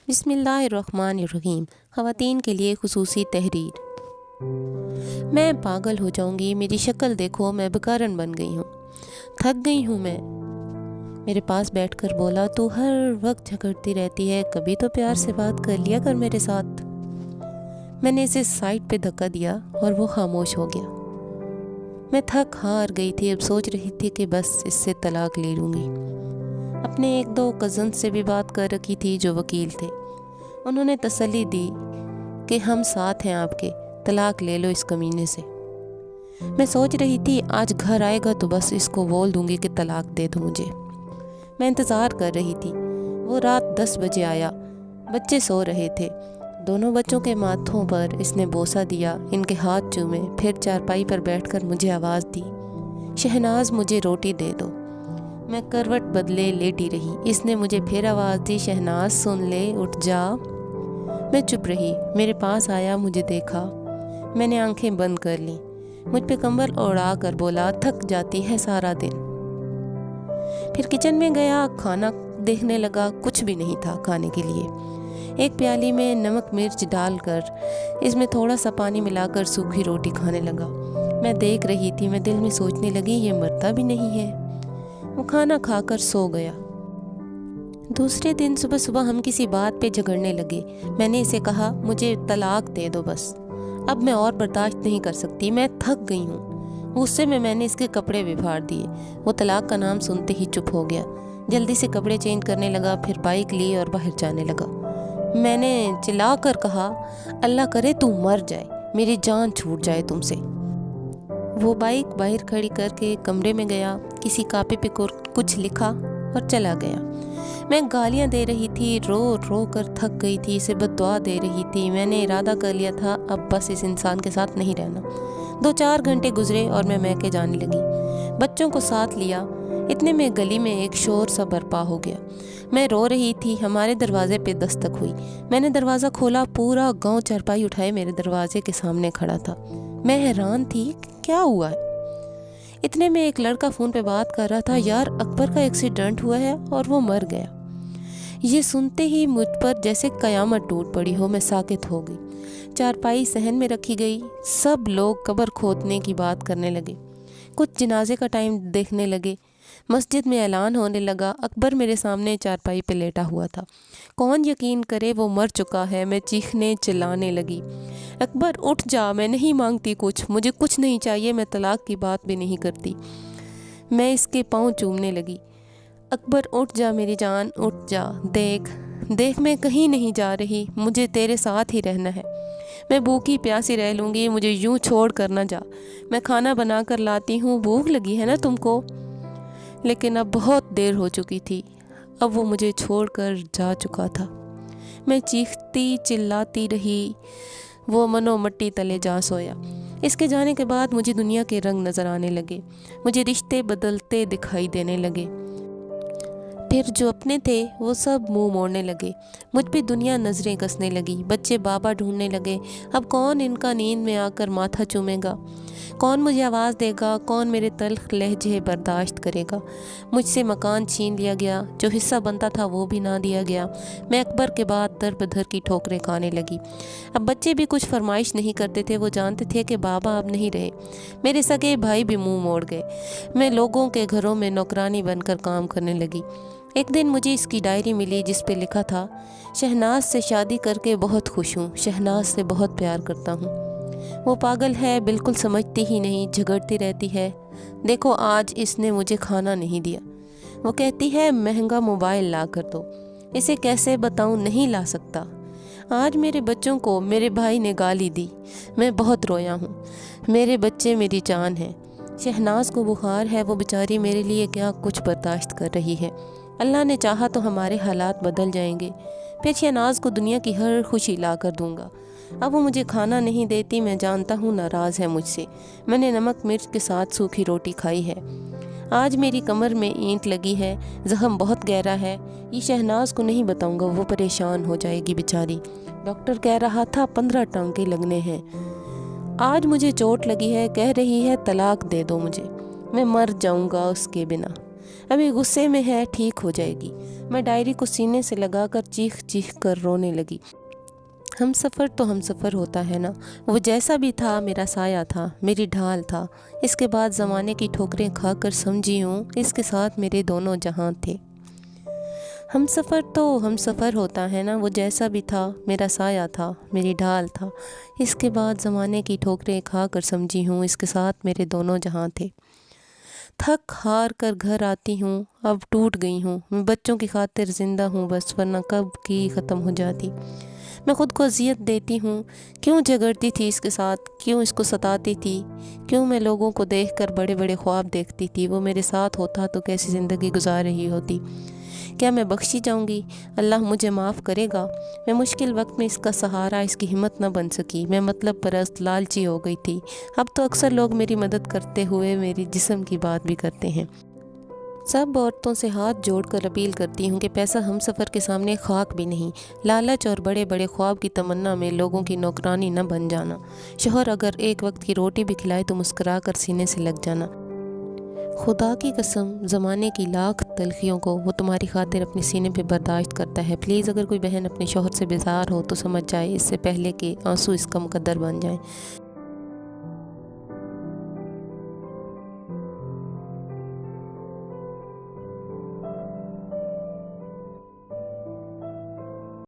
بسم اللہ الرحمن الرحیم۔ خواتین کے لیے خصوصی تحریر۔ میں پاگل ہو جاؤں گی، میری شکل دیکھو، میں بیکارن بن گئی ہوں، تھک گئی ہوں میں۔ میرے پاس بیٹھ کر بولا، تو ہر وقت جھگڑتی رہتی ہے، کبھی تو پیار سے بات کر لیا کر میرے ساتھ۔ میں نے اسے سائڈ پہ دھکا دیا اور وہ خاموش ہو گیا۔ میں تھک ہار گئی تھی، اب سوچ رہی تھی کہ بس اس سے طلاق لے لوں گی۔ اپنے 1-2 کزن سے بھی بات کر رکھی تھی جو وکیل تھے، انہوں نے تسلی دی کہ ہم ساتھ ہیں آپ کے، طلاق لے لو اس کمینے سے۔ میں سوچ رہی تھی آج گھر آئے گا تو بس اس کو بول دوں گی کہ طلاق دے دو مجھے۔ میں انتظار کر رہی تھی، وہ رات 10 بجے آیا، بچے سو رہے تھے، دونوں بچوں کے ماتھوں پر اس نے بوسہ دیا، ان کے ہاتھ چومے، پھر چارپائی پر بیٹھ کر مجھے آواز دی، شہناز مجھے روٹی دے دو۔ میں کروٹ بدلے لیٹی رہی، اس نے مجھے پھر آواز دی، شہناز سن لے، اٹھ جا۔ میں چپ رہی، میرے پاس آیا، مجھے دیکھا، میں نے آنکھیں بند کر لیں، مجھ پہ کمبل اوڑھا کر بولا، تھک جاتی ہے سارا دن۔ پھر کچن میں گیا، کھانا دیکھنے لگا، کچھ بھی نہیں تھا کھانے کے لیے۔ ایک پیالی میں نمک مرچ ڈال کر اس میں تھوڑا سا پانی ملا کر سوکھی روٹی کھانے لگا۔ میں دیکھ رہی تھی، میں دل میں سوچنے لگی یہ مرتا بھی نہیں ہے۔ وہ کھانا کھا کر سو گیا۔ دوسرے دن صبح صبح ہم کسی بات پہ جھگڑنے لگے۔ میں نے اسے کہا، مجھے طلاق دے دو بس، اب میں اور برداشت نہیں کر سکتی، میں تھک گئی ہوں۔ غصے میں نے اس کے کپڑے بھی پھاڑ دیے۔ وہ طلاق کا نام سنتے ہی چپ ہو گیا، جلدی سے کپڑے چینج کرنے لگا، پھر بائک لی اور باہر جانے لگا۔ میں نے چلا کر کہا، اللہ کرے تو مر جائے، میری جان چھوٹ جائے تم سے۔ وہ بائک باہر کھڑی کر کے کمرے میں گیا، کسی کاپی پہ کچھ لکھا اور چلا گیا۔ میں گالیاں دے رہی تھی، رو رو کر تھک گئی تھی، اسے بد دعا دے رہی تھی۔ میں نے ارادہ کر لیا تھا اب بس اس انسان کے ساتھ نہیں رہنا۔ 2-4 گھنٹے گزرے اور میں میکے جانے لگی، بچوں کو ساتھ لیا۔ اتنے میں گلی میں ایک شور سا برپا ہو گیا۔ میں رو رہی تھی، ہمارے دروازے پہ دستک ہوئی۔ میں نے دروازہ کھولا، پورا گاؤں چارپائی اٹھائے میرے دروازے کے سامنے کھڑا تھا۔ میں حیران تھی، کیا ہوا ہے؟ اتنے میں ایک لڑکا فون پہ بات کر رہا تھا، یار اکبر کا ایکسیڈنٹ ہوا ہے اور وہ مر گیا۔ یہ سنتے ہی مجھ پر جیسے قیامت ٹوٹ پڑی ہو، میں ساکت ہو گئی۔ چارپائی صحن میں رکھی گئی، سب لوگ قبر کھودنے کی بات کرنے لگے، کچھ جنازے کا ٹائم دیکھنے لگے۔ مسجد میں اعلان ہونے لگا، اکبر میرے سامنے چارپائی پہ لیٹا ہوا تھا۔ کون یقین کرے وہ مر چکا ہے۔ میں چیخنے چلانے لگی، اکبر اٹھ جا، میں نہیں مانگتی کچھ، مجھے کچھ نہیں چاہیے، میں طلاق کی بات بھی نہیں کرتی۔ میں اس کے پاؤں چومنے لگی، اکبر اٹھ جا میری جان، اٹھ جا، دیکھ میں کہیں نہیں جا رہی، مجھے تیرے ساتھ ہی رہنا ہے، میں بھوکی پیاسی رہ لوں گی، مجھے یوں چھوڑ کر نہ جا، میں کھانا بنا کر لاتی ہوں، بھوک لگی ہے نا تم کو۔ لیکن اب بہت دیر ہو چکی تھی، اب وہ مجھے چھوڑ کر جا چکا تھا۔ میں چیختی چلاتی رہی، وہ منو مٹی تلے جا سویا۔ اس کے جانے کے بعد مجھے دنیا کے رنگ نظر آنے لگے، مجھے رشتے بدلتے دکھائی دینے لگے۔ پھر جو اپنے تھے وہ سب منہ موڑنے لگے، مجھ پہ دنیا نظریں کسنے لگی۔ بچے بابا ڈھونڈنے لگے، اب کون ان کا نیند میں آ کر ماتھا چومے گا، کون مجھے آواز دے گا، کون میرے تلخ لہجے برداشت کرے گا۔ مجھ سے مکان چھین لیا گیا، جو حصہ بنتا تھا وہ بھی نہ دیا گیا۔ میں اکبر کے بعد در بدر کی ٹھوکریں کھانے لگی۔ اب بچے بھی کچھ فرمائش نہیں کرتے تھے، وہ جانتے تھے کہ بابا اب نہیں رہے۔ میرے سگے بھائی بھی منہ موڑ گئے۔ میں لوگوں کے گھروں میں نوکرانی بن کر کام کرنے لگی۔ ایک دن مجھے اس کی ڈائری ملی جس پہ لکھا تھا، شہناز سے شادی کر کے بہت خوش ہوں، شہناز سے بہت پیار کرتا ہوں۔ وہ پاگل ہے، بالکل سمجھتی ہی نہیں، جھگڑتی رہتی ہے، دیکھو آج اس نے مجھے کھانا نہیں دیا۔ وہ کہتی ہے مہنگا موبائل لا کر دو، اسے کیسے بتاؤں، نہیں لا سکتا۔ آج میرے بچوں کو میرے بھائی نے گالی دی، میں بہت رویا ہوں، میرے بچے میری جان ہیں۔ شہناز کو بخار ہے، وہ بیچاری میرے لیے کیا کچھ برداشت کر رہی ہے۔ اللہ نے چاہا تو ہمارے حالات بدل جائیں گے، پھر شہناز کو دنیا کی ہر خوشی لا کر دوں گا۔ اب وہ مجھے کھانا نہیں دیتی، میں جانتا ہوں ناراض ہے مجھ سے۔ میں نے نمک مرچ کے ساتھ سوکھی روٹی کھائی ہے۔ آج میری کمر میں اینٹ لگی ہے، زخم بہت گہرا ہے، یہ شہناز کو نہیں بتاؤں گا، وہ پریشان ہو جائے گی بیچاری۔ ڈاکٹر کہہ رہا تھا 15 ٹانکے لگنے ہیں۔ آج مجھے چوٹ لگی ہے، کہہ رہی ہے طلاق دے دو مجھے، میں مر جاؤں گا اس کے بنا۔ ابھی غصے میں ہے، ٹھیک ہو جائے گی۔ میں ڈائری کو سینے سے لگا کر چیخ چیخ کر رونے لگی۔ ہم سفر تو ہم سفر ہوتا ہے نا، وہ جیسا بھی تھا میرا سایہ تھا، میری ڈھال تھا۔ اس کے بعد زمانے کی ٹھوکریں کھا کر سمجھی ہوں اس کے ساتھ میرے دونوں جہاں تھے۔ ہم سفر تو ہم سفر ہوتا ہے نا، وہ جیسا بھی تھا میرا سایہ تھا، میری ڈھال تھا۔ اس کے بعد زمانے کی ٹھوکریں کھا کر سمجھی ہوں اس کے ساتھ میرے دونوں جہاں تھے۔ تھک ہار کر گھر آتی ہوں، اب ٹوٹ گئی ہوں۔ میں بچوں کی خاطر زندہ ہوں بس، ورنہ کب کی ختم ہو جاتی۔ میں خود کو اذیت دیتی ہوں، کیوں جھگڑتی تھی اس کے ساتھ، کیوں اس کو ستاتی تھی، کیوں میں لوگوں کو دیکھ کر بڑے بڑے خواب دیکھتی تھی۔ وہ میرے ساتھ ہوتا تو کیسی زندگی گزار رہی ہوتی۔ کیا میں بخشی جاؤں گی؟ اللہ مجھے معاف کرے گا؟ میں مشکل وقت میں اس کا سہارا، اس کی ہمت نہ بن سکی۔ میں مطلب پرست، لالچی ہو گئی تھی۔ اب تو اکثر لوگ میری مدد کرتے ہوئے میری جسم کی بات بھی کرتے ہیں۔ سب عورتوں سے ہاتھ جوڑ کر اپیل کرتی ہوں کہ پیسہ ہم سفر کے سامنے خاک بھی نہیں۔ لالچ اور بڑے بڑے خواب کی تمنا میں لوگوں کی نوکرانی نہ بن جانا۔ شوہر اگر ایک وقت کی روٹی بھی کھلائے تو مسکرا کر سینے سے لگ جانا۔ خدا کی قسم، زمانے کی لاکھ تلخیوں کو وہ تمہاری خاطر اپنے سینے پہ برداشت کرتا ہے۔ پلیز اگر کوئی بہن اپنے شوہر سے بیزار ہو تو سمجھ جائے اس سے پہلے کہ آنسو اس کا مقدر بن جائیں۔